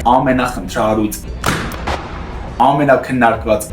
ամենախնդրահարույց, ամենաքննարկված,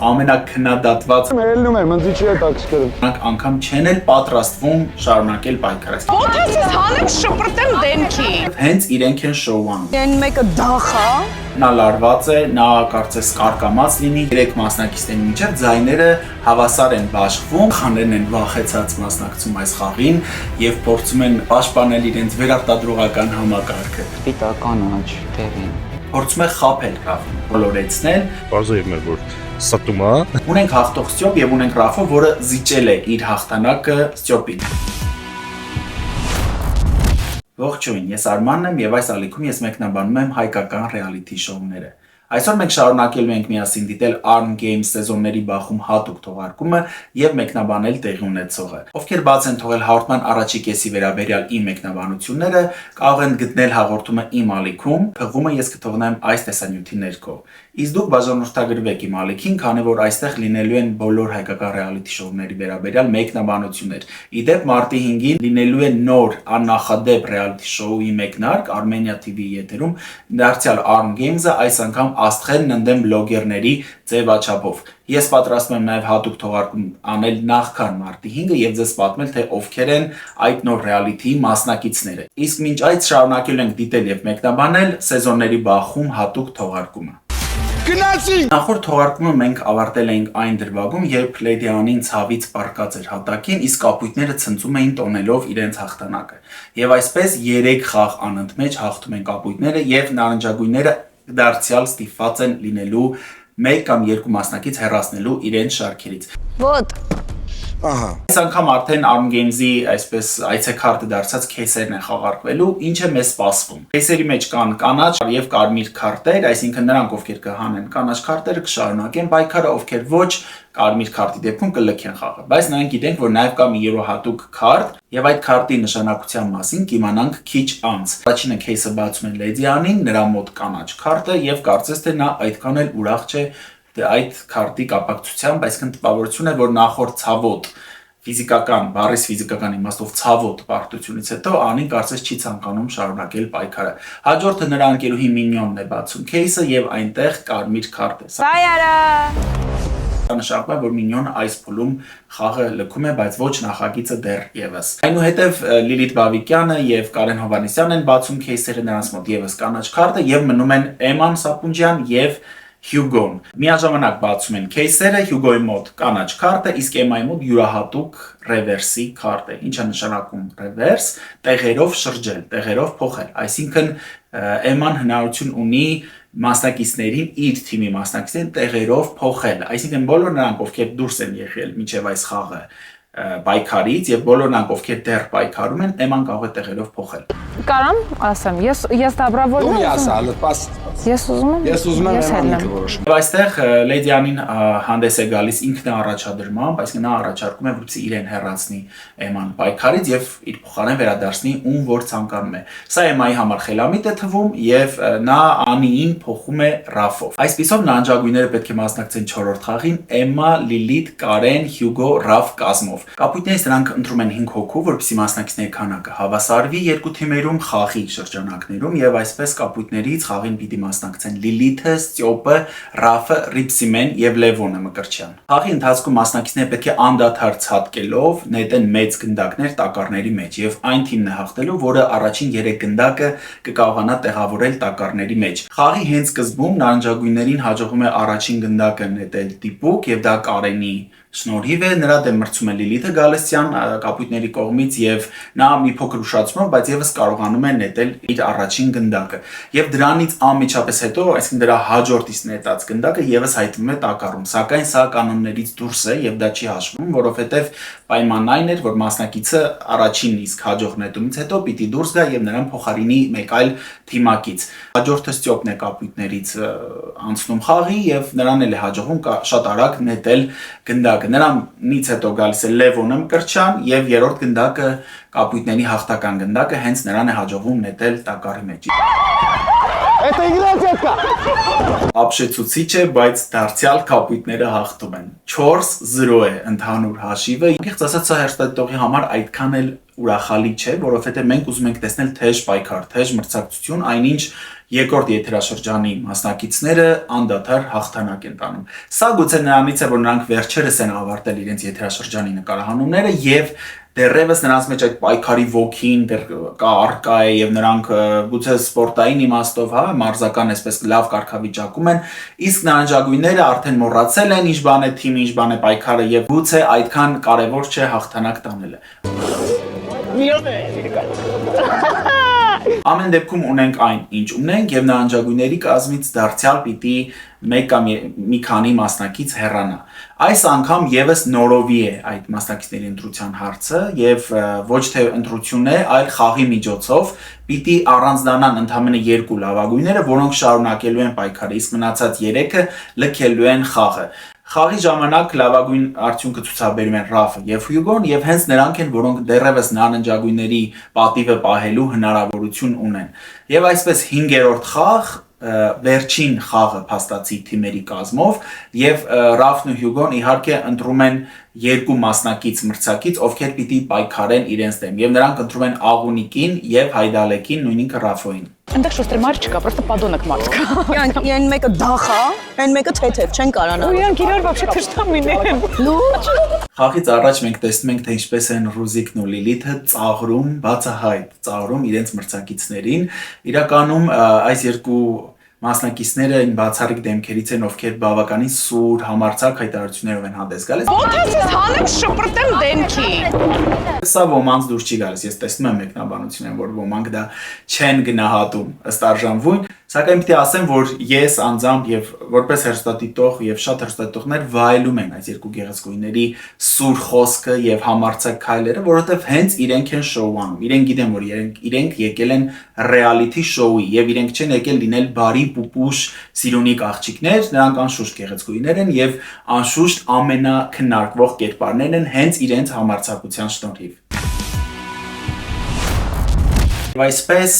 ամենաքննադատված ելնում եմ, ինձ չի հետաքրքրում։ Նրանք անգամ չեն էլ պատրաստվում շարունակել պայքարը։ Ո՞նց ես հանեմ շպրտեմ դեմքի։ Հենց իրենք են շոուանում։ Այն մեկը դախ է։ Նա լարված է, նա կարծես կարկամած լինի։ 3 մասնակիցների միջև ձայները հավասար են բաշխվում, խաներն են վախեցած մասնակցում այս խաղին եւ փորձում են պաշտպանել իրենց վերարտադրողական համակարգը։ Պիտական աճ տեղին։ Փորձում է խաբել Ռաֆին, բոլորեցնել։ Բարձր մեր որ ստում է։ Ունենք հաղթող Ստյոպ եւ ունենք Ռաֆը, որը զիջել է իր հաղթանակը Ստյոպին։ Ողջույն, ես Արմանն եմ եւ այս ալիքում ես մեկնաբանում եմ հայկական ռեալիթի շոուները։ Այսօր մենք շարունակելու ենք միասին դիտել Arm Games սեզոնների բախում հատուկ թողարկումը եւ մեկնաբանել տեղի ունեցողը։ Ովքեր բաց են թողել հաղորդման առաջի կեսի վերաբերյալ իմ մեկնաբանությունները, կարող են գտնել հաղորդումը իմ ալիքում, փղումը ես կթողնեմ այս տեսանյութի ներքո։ Իսկ դուք բաժանորդագրվեք իմ ալիքին, քանի որ այստեղ լինելու են բոլոր հայկական ռեալիթի շոուների վերաբերյալ մեկնաբանություններ։ Իդեպ մարտի 5-ին լինելու է նոր աննախադեպ ռեալիթի շոուի մեկնարկ Armenia TV եթերում, դարձյալ Arm Games-ը այս անգամ աստղերն ընդդեմ բլոգերների ձևաչափով։ Ես պատրաստվում եմ նաև հատուկ թողարկում անել նախքան մարտի 5-ը եւ ձեզ պատմել, թե ովքեր են այդ նոր ռեալիթիի մասնակիցները։ Իսկ մինչ այդ շարունակելու ենք դիտել եւ մեկնաբանել սեզոնների բախում հատուկ թողարկումը։ Գնացինք։ Նախորդ թողարկումը մենք ավարտել էինք այն դրվագում, երբ Լեդիանին ցավից պառկած էր հատակին, իսկ կապույտները ցնծում էին տոնելով իրենց հաղթանակը։ Եվ այսպես 3 խաղ անընդմեջ հաղթում են կապույտները եւ նարնջագույնները դարձյալ ստիպված են լինելու 1 կամ 2 մասնակից հեռացնելու իրենց շարքերից։ Вот։ Ահա։ Այս անգամ արդեն Arm Games-ի այսպես այցեքարտը դարձած քեյսերն են խաղարկվելու, ինչը մեզ սպասվում։ Քեյսերի մեջ կան կանաչ եւ կարմիր քարտեր, այսինքն նրանք, ովքեր կհանեն կանաչ քարտերը, կշարունակեն պայքարը, ովքեր ոչ, կարմիր քարտի դեպքում կլքեն խաղը։ Բայց նրանք գիտենք, որ նաև կա մի յուրահատուկ քարտ, եւ այդ քարտի նշանակության մասին կիմանանք քիչ անց։ Առաջինը քեյսը բացում են Լեդիանին, նրա մոտ կանաչ քարտը եւ կարծես թե նա այդքան էլ ուրախ չէ այդ քարտի կապակցությամբ, այսինքն տպավորություն է, որ նախորդ ցավոտ ֆիզիկական, բառից ֆիզիկական իմաստով ցավոտ պարտությունից հետո Անին կարծես չի ցանկանում շարունակել պայքարը։ Հաջորդը նրա ընկերուհի Մինյոնն է բացում քեյսը եւ այնտեղ կարմիր քարտ է։ Բայ արա։ Նշանակում է, որ Մինյոնը այս փուլում խաղը լքում է, բայց ոչ նախագիծը դեռ եւս։ Այնուհետև Լիլիթ Բավիկյանը եւ Կարեն Հովանեսյանն են բացում քեյսերը, նրանց մոտ եւս կանաչ քարտը եւ մնում են Էման Սապունջյան եւ Հյուգոն։ Միաժամանակ բացում են քեյսերը, Հյուգոյի մոտ կանաչ քարտը, իսկ Էմայի մոտ յուրահատուկ ռևերսի քարտ է։ Ինչ է նշանակում ռևերս, տեղերով շրջել, տեղերով փոխել։ Այսինքն Էման հնարավորություն ունի մասնակիցներին, իր թիմի մասնակիցներին տեղերով փոխել։ Այսինքն բոլոր նրանք, ովքեր դուրս են եղել մինչև այս խաղը պայքարից եւ բոլոր նրանք, ովքեր դեռ պայքարում են, Էման կարող է տեղերով փոխել։ Կարամ ասեմ, ես добровольно Ես ուզում եմ Էմանը որոշում։ Եվ այստեղ Լեդիանին հանդես է գալիս ինքնաառաջադրմամբ, այսինքն նա առաջարկում է, որպեսզի իրեն հեռացնի Էման պայքարից եւ իր փոխարեն վերադարձնի ում որ ցանկանում է։ Սա Էմայի համար խելամիտ է թվում եւ նա Անիին փոխում է Ռաֆով։ Այսպիսով նանջագույնները պետք է մասնակցեն 4-րդ խաղին Էմա, Լիլիթ, Կարեն, Հյուգո, Ռաֆ կազմով։ Կապույտներից նրանք ընտրում են 5 հոգու, որպեսզի մասնակիցների քանակը հավասարվի երկու թիմերում խաղի շրջանակներում եւ այսպես կապույտներից խաղին պիտի մասնակցեն Լիլիթը, Ստյոպը, Ռաֆը, Ռիփսիմեն եւ Լևոնը Մկրտչյան։ Խաղի ընթացքում մասնակիցները պետք է անդադար ցատկելով նետեն մեծ գնդակներ տակառների մեջ եւ այն թիմն է հաղթելու, որը առաջին 3 գնդակը կկարողանա տեղավորել տակառների մեջ։ Խաղի հենց սկզբում նարնջագույններին հաջողում է առաջին գնդակը նետել դիպուկ եւ դա Կարենի շնորհիվ է, նրա դեմ մրցում է Լիլիթը Գալստյան կապույտների կողմից եւ նա մի փոքր ուշացումով, բայց եւս կարողանում է նետել իր առաջին գնդակը։ Եվ դրանից անմիջապես հետո, այսինքն դրա հաջորդից նետած գնդակը եւս հայտնվում է տակառում, սակայն սա կանոններից դուրս է եւ դա չի հաշվում, որովհետեւ պայմանն այն էր, որ մասնակիցը առաջին իսկ հաջող նետումից հետո պիտի դուրս գա եւ նրան փոխարինի մեկ այլ թիմակից։ Հաջորդը Ստյոպն է կապույտներից անցնում խաղի եւ նրան էլ է հաջողվում շատ արագ նետել գնդակը։ Նրանից հետո գալիս է Լևոնը Մկրտչյան եւ երրորդ գնդակը կապույտների հաղթական գնդակը հենց նրան է հաջողվում նետել տակառի մեջ։ Это игра, Ապշեցուցիչ է, բայց դարձյալ կապույտները հաղթում են։ 4-0 է ընդհանուր հաշիվը։ Անկեղծ ասած, սա հերթադիտողի համար այդքան էլ ուրախալի չէ, որովհետև մենք ուզում ենք տեսնել թեժ պայքար, թեժ մրցակցություն, այնինչ երկրորդ եթերաշրջանի մասնակիցները անդադար հաղթանակ են տանում։ Սա գուցե նրանից է, որ նրանք վերջերս են ավարտել իրենց եթերաշրջանի նկարահանումները եւ դեռևս նրանց մեջ այդ պայքարի ոգին դեռ կա արկա է եւ նրանք գուցե սպորտային իմաստով, հա, մարզական այսպես լավ կարգավիճակում են, իսկ նարնջագույնները արդեն մոռացել են ինչ բան է թիմը, ինչ բան է պայքարը եւ գուցե այդքան կարեւոր չէ հաղթանակ տանելը։ Ամեն դեպքում ունենք այն, ինչ ունենք եւ նարնջագույնների կազմից դարձյալ պիտի մեկ կամ մի քանի մասնակից հեռանա։ Այս անգամ եւս նորովի է այդ մասնակիցների ընտրության հարցը եւ ոչ թե ընտրություն է, այլ խաղի միջոցով պիտի առանձնանան ընդամենը 2 լավագույնները, որոնք շարունակելու են պայքարը, իսկ մնացած 3-ը լքելու են խաղը։ Խաղի ժամանակ լավագույն արդյունքը ցուցաբերում են Ռաֆը եւ Հյուգոն եւ հենց նրանք են, որոնք դեռևս նարնջագույնների պատիվը պահելու հնարավորություն ունեն։ Եվ այսպես 5-րդ խաղ վերջին խաղը փաստացի թիմերի կազմով եւ Ռաֆն ու Հյուգոն իհարկե ընտրում են 2 մասնակից մրցակից, ովքեր պիտի պայքարեն իրենց դեմ եւ նրանք ընտրում են Աղունիկին եւ Հայդալեկին, նույն ինքը Ռաֆոին։ Այնտեղ շուստր մարդ չկա, просто подонок մարդ կա։ Այն մեկը դախա, այն մեկը թեթև, չեն կարանա։ Ու իրանք իրար вообще թշնամիներ են։ Լուրջ։ Խաղից առաջ մենք տեսնում ենք, թե ինչպես են Ռուզիկն ու Լիլիթը ծաղրում, բացահայտ ծաղրում իրենց մրցակիցներին։ Իրականում այս երկու մասնակիցները այն բացառիկ դեմքերից են, ովքեր բավականին սուր, համարձակ հայտարարություններով են հանդես գալիս։ Ո՞նց հանեմ շպրտեմ դեմքի։ Սա ոմանց դուր չի գալիս, ես տեսնում եմ մեկնաբանություն են, որ ոմանք դա չեն գնահատում ըստ արժանվույն, սակայն պիտի ասեմ, որ ես անձամբ եւ որպես հերոստատիտող եւ շատ հերոստատիտողներ վայելում են այս երկու գեղեցկուհիների սուր խոսքը եւ համարձակ քայլերը, որովհետեւ հենց իրենք են շոուանում։ Իրենք գիտեն, որ իրենք եկել են ռեալիթի շոուի եւ իրենք չեն եկել լինել բարի պուպուշ սիրունիկ աղջիկներ, նրանք անշուշտ գեղեցկուհիներ են եւ անշուշտ ամենակնարկվող կերպարներն են հենց իրենց համարձակության շնորհիվ։ Այսպես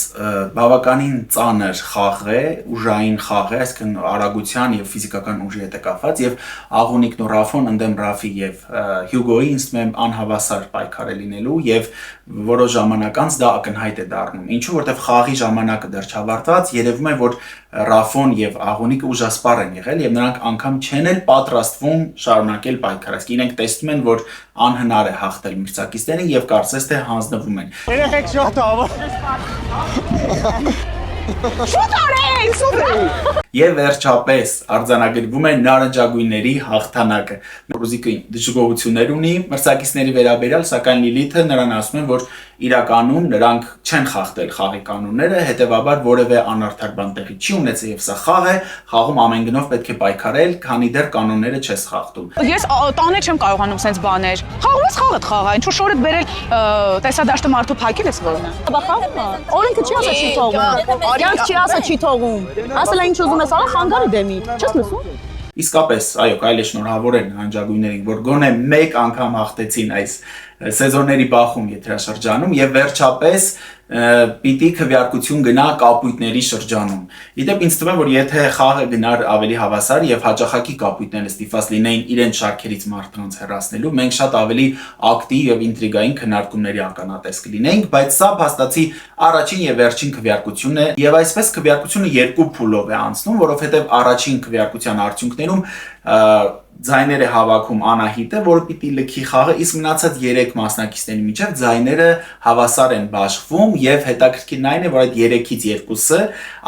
բավականին ծանր խաղ է, ուժային խաղ է, այսինքն արագության եւ ֆիզիկական ուժի հետ է կապված եւ Աղունիկն ու Ռաֆոն ընդդեմ Ռաֆի եւ Հյուգոյի ինձ թվում է անհավասար պայքար է լինելու եւ որոշ ժամանակ անց դա ակնհայտ է դառնում։ Ինչու որտեվ խաղի ժամանակը դեռ չավարտված, երևում է որ Ռաֆոն եւ Աղունիկը ուժասպառ են եղել եւ նրանք անգամ չեն էլ պատրաստվում շարունակել պայքարը։ Իսկ իրենք տեսնում են, որ անհնար է հաղթել մրցակիցներին եւ կարծես թե հանձնվում են։ Երեխեք շատ ավոր։ Շուտ արեք, սուպեր։ Եվ վերջապես արձանագրվում է նարնջագույնների հաղթանակը։ Ռուզիկը դժգոհություններ ունի մրցակիցների վերաբերյալ, սակայն Լիլիթը նրան ասում է, որ իրականում նրանք չեն խախտել խաղի կանոնները, հետեւաբար որևէ անարդար բան տեղի չի ունեցել եւ սա խաղ է, խաղում ամեն գնով պետք է պայքարել, քանի դեռ կանոնները չես խախտում։ Ես տանել չեմ կարողանում sense բաներ։ Խաղում ես խաղդ խաղա, ինչու շորդ բերել տեսադաշտը մարդու փակել ես որոնը։ Բա խաղում է։ Օրենքը չի ասա չի թողում։ Կյանք չի ասա չի թողում։ Ասել է ինչ ուզում ես արա խանգարի դեմի։ Չես լսում։ Իսկապես, այո, կարելի է շնորհավորել նարնջագույններին, որ գոնե մեկ անգամ հաղթեցին այս սեզոնների բախում եթերաշրջանում եւ վերջապես պիտի քվեարկություն գնա կապույտների շրջանում։ Իդեպ ինձ թվում է, որ եթե խաղը գնար ավելի հավասար եւ հաճախակի կապույտները ստիպված լինեին իրենց շարքերից մարդկանց հեռացնելու, մենք շատ ավելի ակտիվ եւ ինտրիգային քննարկումների ականատես կլինեինք, բայց սա փաստացի առաջին եւ վերջին քվեարկությունն է եւ այսպես քվեարկությունը 2 փուլով է անցնում, որովհետեւ առաջին քվեարկության արդյունքներում ձայներ է հավաքում Անահիտը, որը պիտի լքի խաղը, իսկ մնացած 3 մասնակիցների միջև ձայները հավասար են բաշխվում եւ հետաքրքիրն այն է, որ այդ 3-ից 2-ը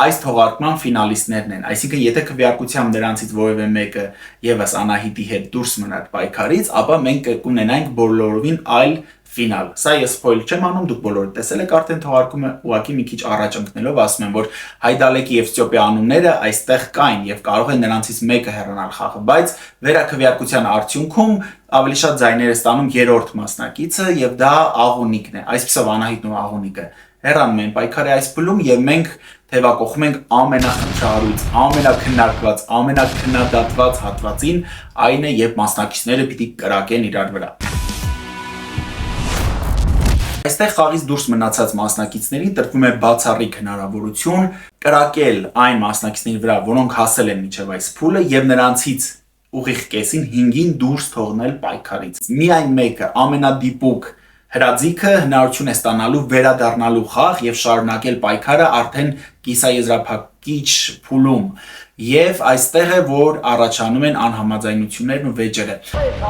այս թողարկման ֆինալիստներն են։ Այսինքն, եթե քվեարկությամբ նրանցից որևէ մեկը եւս Անահիտի հետ դուրս մնար պայքարից, ապա մենք կունենայինք բոլորովին այլ ֆինալ։ Սա ես սփոյլ չեմ անում, դուք բոլորը տեսել եք արդեն թողարկումը, ուղղակի մի քիչ առաջ ընկնելով ասում եմ, որ Հայդալեկի եւ Ստյոպի անունները այստեղ կային եւ կարող է նրանցից մեկը հեռանալ խաղը, բայց վերաքվեարկության արդյունքում ավելի շատ ձայներ է ստանում 3-րդ մասնակիցը եւ դա Աղունիկն է։ Այսպեսով Անահիտն ու Աղունիկը հեռանում են պայքարի այս փուլում եւ մենք թեվակողում ենք ամենախնդրահարույց, ամենակննարկված, ամենակննադատված հատվածին, այն է, երբ մասնակիցները պիտի կրակեն իրար վրա։ Այստեղ խաղից դուրս մնացած մասնակիցներին տրվում է բացառիկ հնարավորություն կրակել այն մասնակիցների վրա, որոնք հասել են մինչև այս փուլը եւ նրանցից ուղիղ կեսին 5-ին դուրս թողնել պայքարից։ Միայն մեկը ամենադիպուկ Հրաձիգը հնարություն է ստանալու վերադառնալու խաղ եւ շարունակել պայքարը արդեն կիսաեզրափակիչ փուլում եւ այստեղ է որ առաջանում են անհամաձայնություններն ու վեճերը։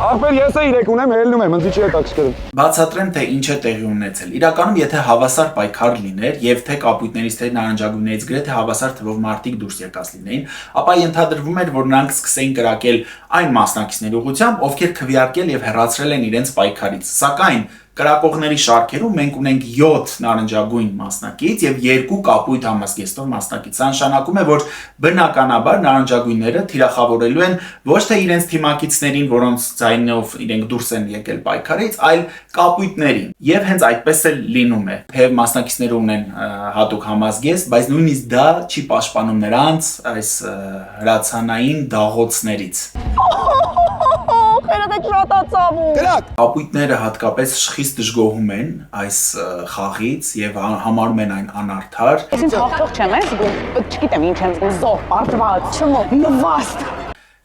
Ախպեր ես է 3 ունեմ, ելնում եմ, ինձ չի հետաքրքրում։ Բացատրեմ թե ինչ է տեղի ունեցել։ Իրականում եթե հավասար պայքար լիներ եւ թե կապույտներից թե նարնջագույններից գրեթե հավասար թվով մարդիկ դուրս եկած լինեին, ապա ենթադրվում էր որ նրանք սկսեին կրակել այն մասնակիցների ուղղությամբ, ովքեր քվեարկել եւ հեռացրել են իրենց պայքարից։ Սակայն կրակողների շարքերում մենք ունենք 7 նարնջագույն մասնակից եւ 2 կապույտ համազգեստով մասնակից։ Սա նշանակում է, որ բնականաբար նարնջագույնները թիրախավորելու են ոչ թե իրենց թիմակիցներին, որոնց ձայնով իրենք դուրս են եկել պայքարից, այլ կապույտներին։ Եվ հենց այդպես էլ լինում է։ Թեև մասնակիցները ունեն հատուկ համազգեստ, բայց նույնիսկ դա չի պաշտպանում նրանց այս հրացանային դաղոցներից։ Կապույտները հատկապես խիստ դժգոհում են այս խաղից եւ համարում են այն անարդար։ Ես ինձ հաղթող չեմ, չգիտեմ ինչ եմ զգում, զոհ, պարտված, չմոտ, նվաստ։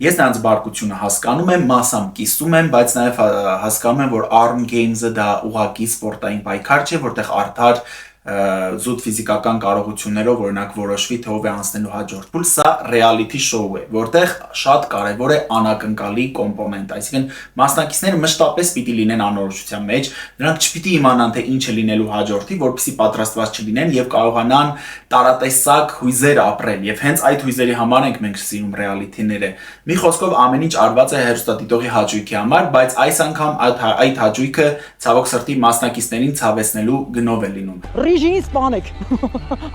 Ես նրանց բարկությունը հասկանում եմ, մասամբ կիսում եմ, բայց նաեւ հասկանում եմ, որ ARM Games-ը դա ուղղակի սպորտային պայքար չէ, որտեղ արդար զուտ ֆիզիկական կարողություններով օրինակ որոշվի թե ով է անցնելու հաջորդ փուլ, սա reality show է, որտեղ շատ կարևոր է անակնկալի կոմպոնենտ, այսինքն մասնակիցները մշտապես պիտի լինեն անորոշության մեջ, նրանք չպիտի իմանան թե ինչ է լինելու հաջորդի, որպեսզի պատրաստված չլինեն եւ կարողանան տարատեսակ հույզեր ապրել, եւ հենց այդ հույզերի համար ենք մենք սիրում reality-ները։ Մի խոսքով ամեն ինչ արված է հերոստատիտողի հաճույքի համար, բայց այս անգամ այդ հաճույքը ցավոք սրտի մասնակիցներին ցավեցնելու գնով է լինում։ Ռիժինի սպանեք։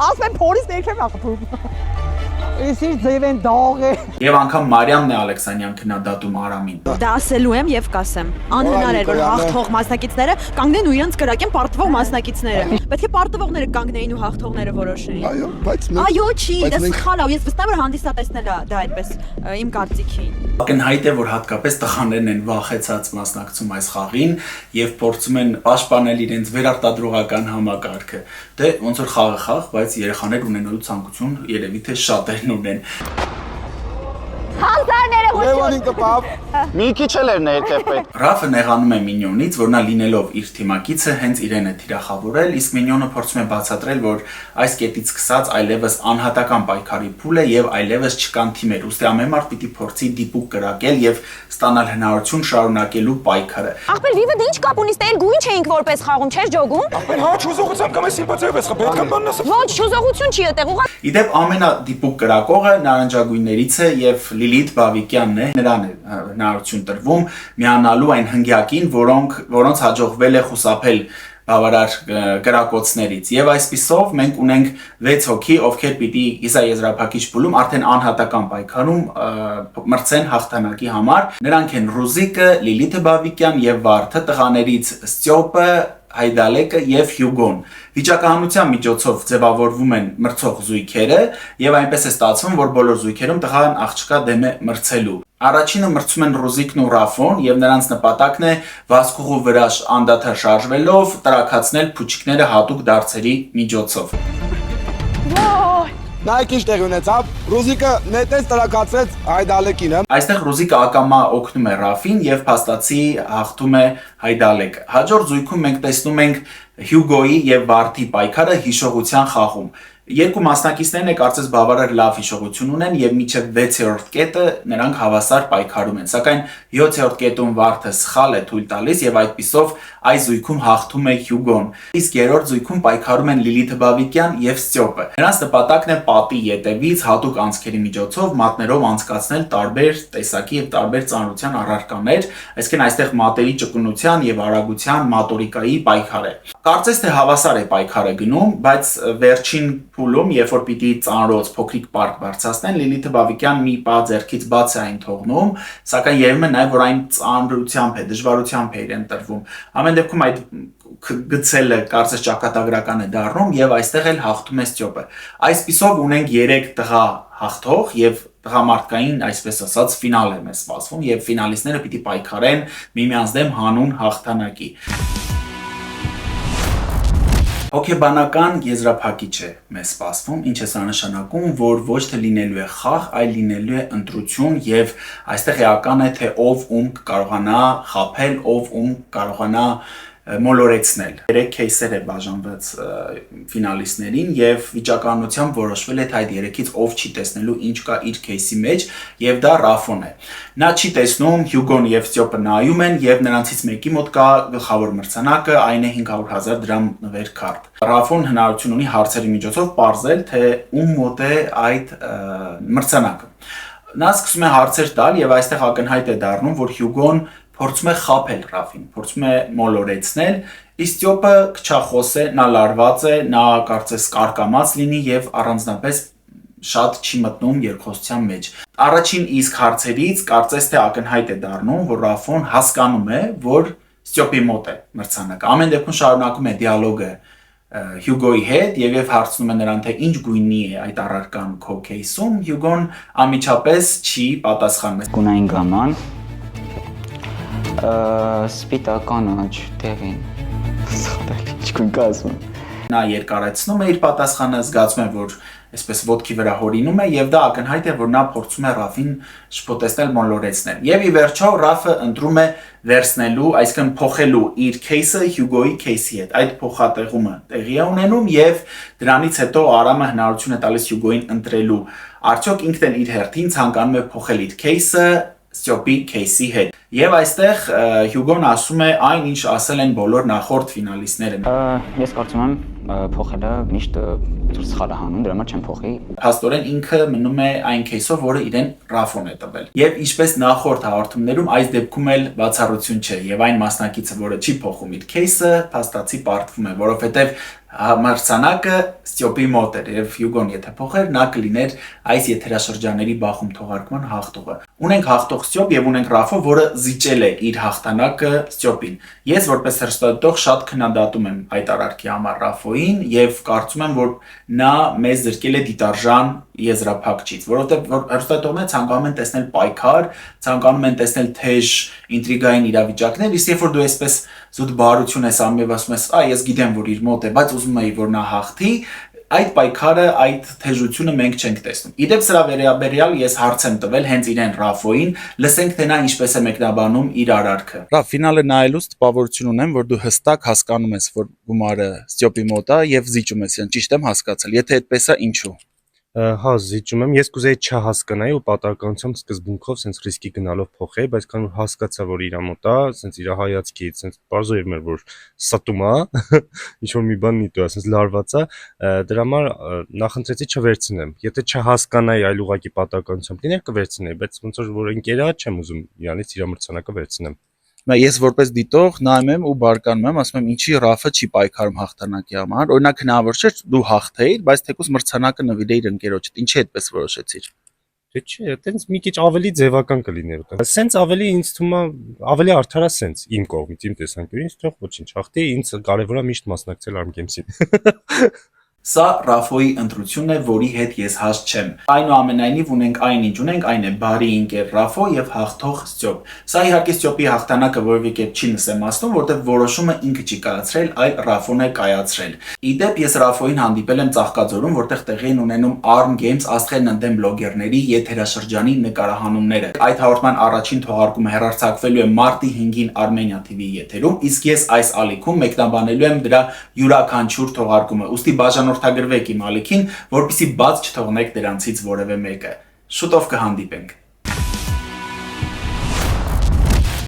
Ասում եմ փորից ներքև ախփում։ Իսկ ձևեն դաղ է։ Եվ անգամ Մարիամն է Ալեքսանյան քննադատում Արամին։ Դա ասելու եմ եւ կասեմ։ Անհնար էր որ հաղթող մասնակիցները կանգնեն ու իրենց կրակեն պարտվող մասնակիցները։ Պետք է պարտվողները կանգնեին ու հաղթողները որոշեին։ Այո, բայց Այո, չի, դա սխալ է, ես վստահ եմ որ հանդիսատեսն է դա այդպես իմ կարծիքին։ Ակնհայտ է որ հատկապես տղաներն են վախեցած մասնակցում այս խաղին եւ փորձում են պաշտպանել իրենց վերարտադրողական համակարգը։ Դե ոնց որ խաղը խաղ, բայց երեխաներ ունենալու ցանկություն երևի թե շատերն ունեն։ Լևոնին կպավ։ Մի քիչ էլ էր ներքև պետք։ Ռաֆը նեղանում է Մինյոնից, որ նա լինելով իր թիմակիցը հենց իրեն է թիրախավորել, իսկ Մինյոնը փորձում է բացատրել, որ այս կետից սկսած այլևս անհատական պայքարի փուլ է եւ այլևս չկան թիմեր, ուստի ամեն մարդ պիտի փորձի դիպուկ կրակել եւ ստանալ հնարավորություն շարունակելու պայքարը։ Ախպեր վիվը ինչ կապ ունի, ստել գույն չէինք որպես խաղում, չէր ջոգում։ Ախպեր հա չուզողությամբ կամ էսի բացել ես, պետք է բաննաս։ Ոչ, չուզողություն չի այդտեղ, ուղղակի Իդեպ ամենադիպուկ կրակողը նարնջագույններից է եւ Լիլիթ Բավիկյանն է, նրան է հնարավորություն տրվում միանալու այն հնգյակին, որոնց հաջողվել է խուսափել բավարար կրակոցներից եւ այսպիսով մենք ունենք 6 հոգի, ովքեր պիտի կիսաեզրափակիչ փուլում արդեն անհատական պայքարում մրցեն հաղթանակի համար։ Նրանք են Ռուզիկը, Լիլիթը Բավիկյան եւ Վարդը, տղաներից Ստյոպը, Հայդալեկը եւ Հյուգոն։ Վիճակահանության միջոցով ձևավորվում են մրցող զույգերը եւ այնպես է ստացվում, որ բոլոր զույգերում տղան աղջկա դեմ է մրցելու։ Առաջինը մրցում են Ռուզիկն ու Ռաֆոն եւ նրանց նպատակն է վազքուղու վրա անդադար շարժվելով տրաքացնել փուչիկները հատուկ դարձերի միջոցով։ Նայեք ինչ տեղի ունեցավ։ Ռուզիկը նետեց տրակացրեց Հայդալեկինը։ Այստեղ Ռուզիկը ակամա օգնում է Ռաֆին եւ փաստացի հաղթում է Հայդալեկը։ Հաջորդ զույգում մենք տեսնում ենք Հյուգոյի եւ Վարդի պայքարը հիշողության խաղում։ Երկու մասնակիցներն է կարծես բավարար լավ հիշողություն ունեն եւ մինչեւ 6-րդ կետը նրանք հավասար պայքարում են, սակայն 7-րդ կետում Վարդը սխալ է թույլ տալիս եւ այդպիսով այս զույգում հաղթում է Հյուգոն։ Իսկ երրորդ զույգում պայքարում են Լիլիթը Բավիկյան եւ Ստյոպը։ Նրանց նպատակն է պատի ետևից հատուկ անցքերի միջոցով մատներով անցկացնել տարբեր տեսակի եւ տարբեր ծանրության առարկաներ, այսինքն այստեղ մատերի ճկունության եւ արագության մատորիկայի պայքար է։ Կարծես թե հավասար է պայքարը գնում, բայց վերջին փուլում, երբ որ պիտի ծանրոց փոքրիկ պարկ բարձրացնեն, Լիլիթը Բավիկյան մի պա ձեռքից բաց է այն թողնում, սակայն երևում է նաև որ այն ծանրությամբ է, դժվարությամբ է իրեն տրվում։ Ամեն դեպքում այդ գցելը կարծես ճակատագրական է դառնում եւ այստեղ էլ հաղթում է Ստյոպը։ Այսպիսով ունենք 3 տղա հաղթող եւ տղամարդկային, այսպես ասած, ֆինալ է մեզ սպասվում եւ ֆինալիստները պիտի պայքարեն միմյանց դեմ հանուն հաղթանակի։ Հոգեբանական եզրափակիչ է մեզ սպասվում, ինչ է սա նշանակում, որ ոչ թե լինելու է խաղ, այլ լինելու է ընտրություն եւ այստեղ էական է թե ով ում կարողանա խաբել, ով ում կարողանա մոլորեցնել։ 3 кейսեր է բաժանված ֆինալիստներին եւ վիճակականությամբ որոշվել է թե այդ 3-ից ով չի տեսնելու ինչ կա իր кейսի մեջ եւ դա Ռաֆոն է։ Նա չի տեսնում, Հյուգոն եւ Ստյոպը նայում են եւ նրանցից մեկի մոտ կա գլխավոր մրցանակը, այն է 500,000 դրամ նվեր քարտ։ Ռաֆոն հնարավորություն ունի հարցերի միջոցով ողջել թե ում մոտ է այդ մրցանակը։ Նա սկսում է հարցեր տալ եւ այստեղ ակնհայտ է դառնում, որ Հյուգոն փորձում է խաբել Ռաֆին, փորձում է մոլորեցնել, իսկ Ստյոպը քչախոս է, նա լարված է, նա կարծես կարկամած լինի եւ առանձնապես շատ չի մտնում երկխոսության մեջ։ Առաջին իսկ հարցերից կարծես թե ակնհայտ է դառնում, որ Ռաֆոն հասկանում է, որ Ստյոպի մոտ է մրցանակը։ Ամեն դեպքում շարունակում է դիալոգը Հյուգոյի հետ եւ հարցնում է նրան թե ինչ գույնի է այդ առարկան քո кейսում, Հյուգոն անմիջապես չի պատասխանում։ Գունային գաման սպիտական աչ տեղին սխալել ինչ կա ասում Նա երկարացնում է իր պատասխանը, զգացում է, որ այսպես ոտքի վրա հորինում է եւ դա ակնհայտ է, որ նա փորձում է Ռաֆին շփոթեցնել, մոլորեցնել։ Եվ ի վերջո Ռաֆը ընտրում է վերցնելու, այսինքն փոխելու իր кейսը Հյուգոյի кейսի հետ։ Այդ փոխատեղումը տեղի է ունենում եւ դրանից հետո Արամը հնարավորություն է տալիս Հյուգոյին ընտրելու։ Արդյոք ինքն էլ իր հերթին ցանկանում է փոխել իր кейսը Ստյոպի кейսի հետ։ Եվ այստեղ Հյուգոն ասում է այն, ինչ ասել են բոլոր նախորդ ֆինալիստները։ Ես կարծում եմ փոխելը միշտ սխալ է հանում, դրա համար չեմ փոխի։ Փաստորեն ինքը մնում է այն кейսով, որը իրեն Ռաֆոն է տվել։ Եվ ինչպես նախորդ հաղորդումներում, այս դեպքում էլ բացառություն չէ, եւ այն մասնակիցը, որը չի փոխում իր кейսը, փաստացի պարտվում է, որովհետեւ մրցանակը Ստյոպի մոտ էր եւ Հյուգոն եթե փոխեր, նա կլիներ այս եթերաշրջանների բախում թողարկման հաղթողը։ Ունենք հաղթող Ստյոպ եւ ունենք Ռաֆո, որը զիջել է իր հաղթանակը Ստյոպին։ Ես որպես հեռուստադիտող շատ քննադատում եմ այդ արարքի համար Ռաֆոին եւ կարծում եմ, որ նա մեզ զրկել է դիտարժան եզրափակչից, որովհետեւ հեռուստադիտողները ցանկանում են տեսնել պայքար, ցանկանում են տեսնել թեժ ինտրիգային իրավիճակներ, իսկ երբ որ դու այսպես զուտ բարություն ես անում եւ ասում ես, ես գիտեմ, որ իր մոտ է, բայց ուզում եի, որ նա հաղթի, այդ պայքարը, այդ թեժությունը մենք չենք տեսնում։ Իդեպ սրա վերաբերյալ ես հարց եմ տվել հենց իրեն Ռաֆոին, լսենք թե նա ինչպես է մեկնաբանում իր արարքը։ Ռաֆ, ֆինալը նայելուց տպավորություն ունեմ, որ դու հստակ հասկանում ես, որ գումարը Ստյոպի մոտ է եւ զիջում ես, ճիշտ եմ հասկացել։ Եթե այդպես է, ինչու։ Հա, զիջում եմ։ Ես կուզեի չհասկանայի ու պատահականությամբ սկզբունքով sense ռիսկի գնալով փոխեի, բայց քան որ հասկացա, որ իր մոտ է, sense իր հայացքից, sense բարձր էր, որ ստում է, ինչ որ մի բան նիտու է, sense լարված է, դրա համար նախընտրեցի չվերցնեմ։ Եթե չհասկանայի, այլ ուղղակի պատահականությամբ լիներ կվերցնեի, բայց ոնց որ ընկեր է, չեմ ուզում իրանից իր մրցանակը վերցնեմ։ Ես որպես դիտող նայում եմ ու բարկանում եմ, ասում եմ ինչի Ռաֆը չի պայքարում հաղթանակի համար։ Օրինակ հնարավոր չէ դու հաղթեիր, բայց թեկուզ մրցանակը նվիրեիր ընկերոջդ։ Ինչի այդպես որոշեցիր։ Թե չէ, այտենց մի քիչ ավելի ձևական կլիներ ուտել։ Սենց ավելի ինձ թվում է ավելի արդար է սենց իմ կողմից, իմ տեսանկյունից, թող ոչինչ հաղթի, ինձ կարևոր է միշտ մասնակցել Arm-Games-ին։ Սա Ռաֆոյի ընտրությունն է, որի հետ ես հաստ չեմ։ Այնուամենայնիվ ունենք այն ինչ ունենք, այն է բարի ընկեր Ռաֆո եւ հաղթող Ստյոպ։ Սա իհարկե Ստյոպի հաղթանակը որևէ կերպ չի նսեմացնում, որտեղ որոշումը ինքը չի կայացրել, այլ Ռաֆոն է կայացրել։ Իդեպ ես Ռաֆոյին հանդիպել եմ Ծաղկաձորում, որտեղ տեղի են ունենում Arm-Games աստղերն ընդդեմ բլոգերների եթերաշրջանի նկարահանումները։ Այդ հաղորդման առաջին թողարկումը հեռարձակվելու է մարտի 5-ին Armenia TV-ի եթերում, իսկ ես այս ալիքում մեկնաբանելու եմ դրա յուրաքանչյուր թողարկումը։ Ուստի բաժանորդագրվեք իմ ալիքին, որպեսզի բաց չթողնեք դրանցից որևէ մեկը։ Շուտով կհանդիպենք։